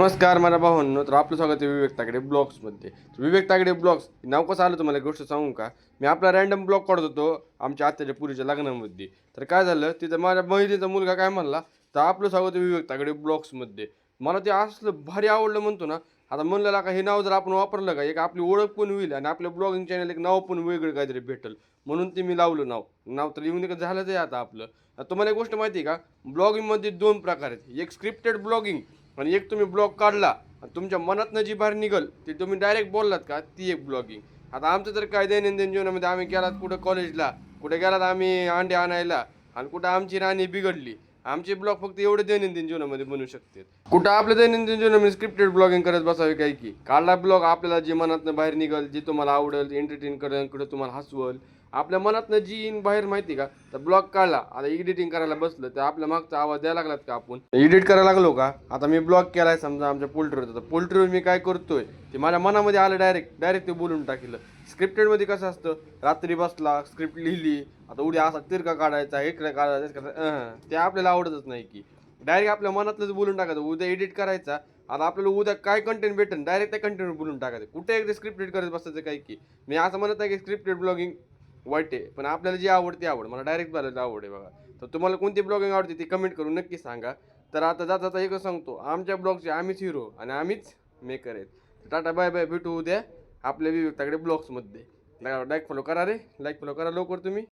नमस्कार माझ्या भावांनो, तर आपलं स्वागत आहे विवेक तागडे ब्लॉग्समध्ये. विवेक तागडे ब्लॉग्स नाव कसं आलं तुम्हाला एक गोष्ट सांगू का? मी आपला रँडम ब्लॉग काढत होतो आमच्या आत्याच्या पुरीच्या लग्नामध्ये. तर काय झालं, तिथं माझ्या बहिणीचा मुलगा काय म्हणला, तर आपलं स्वागत आहे विवेक तागडे ब्लॉग्समध्ये. मला ते असलं भारी आवडलं म्हणतो ना. आता म्हणलं का हे नाव जर आपण वापरलं का, एक आपली ओळख पण होईल आणि आपल्या ब्लॉगिंग चॅनल एक नाव पण वेगळं काहीतरी भेटेल. म्हणून ते मी लावलं नाव. नाव तर युनिक झालंच आहे आता आपलं. आता तुम्हाला एक गोष्ट माहिती आहे का? ब्लॉगिंगमध्ये 2 प्रकार आहेत. एक स्क्रिप्टेड ब्लॉगिंग आणि एक तुम्ही ब्लॉग काढला आणि तुमच्या मनातनं जी बाहेर निघल ती तुम्ही डायरेक्ट बोललात का, ती एक ब्लॉगिंग. आता आमचं तर काय दैनंदिन जीवनामध्ये आम्ही गेलात कुठं कॉलेजला, कुठे गेलात आम्ही अंडे आणायला आणि कुठं आमची राणी बिघडली. आमचे ब्लॉग फक्त एवढे दैनंदिन जीवनामध्ये बनू शकतात. कुठं आपल्या दैनंदिन जीवनामध्ये स्क्रिप्टेड ब्लॉगिंग करत बसावे काही की काढला ब्लॉग आपल्याला जे मनातनं बाहेर निघल, जे तुम्हाला आवडेल, एंटरटेन करेल, कुठं तुम्हाला हसवल, आपल्या मनातनं जी येईन बाहेर माहिती का. तर ब्लॉग काढला, आता एडिटिंग करायला बसलं तर आपल्या मागचा आवाज द्यायला लागलात का, आपण एडिट करायला लागलो का. आता मी ब्लॉग केलाय समजा आमच्या पोल्ट्रीवर, तर पोल्ट्रीवर मी काय करतोय ते माझ्या मनामध्ये आलं, डायरेक्ट ते बोलून टाकलं. स्क्रिप्टेडमध्ये कसं असतं, रात्री बसला स्क्रिप्ट लिहिली, आता उद्या असा तिरका काढायचा, इकडे काढायचा, ते आपल्याला आवडतच नाही की. डायरेक्ट आपल्या मनातलंच बोलून टाकायचं. उद्या एडिट करायचा, आता आपल्याला उद्या काय कंटेंट भेटेल डायरेक्ट त्या कंटेंटवर बोलून टाकायचं. कुठे एकदा स्क्रिप्टेड करत बसायचं काही की. मी असं म्हणत नाही की स्क्रिप्टेड ब्लॉगिंग वाईट आहे, पण आपल्याला जी आवडते आवड, मला डायरेक्ट बोलायला आवड आहे बघा. तर तुम्हाला कोणती ब्लॉगिंग आवडते ती कमेंट करून नक्की सांगा. तर आता जाता जाता एकच सांगतो, आमच्या ब्लॉगचे आम्हीच हिरो आणि आम्हीच मेकर आहेत. टाटा बाय बाय, भेटू उद्या आपल्या विवेक तागडे ब्लॉग्समध्ये. लाईक फॉलो करा रे, लाईक फॉलो करा लवकर तुम्ही.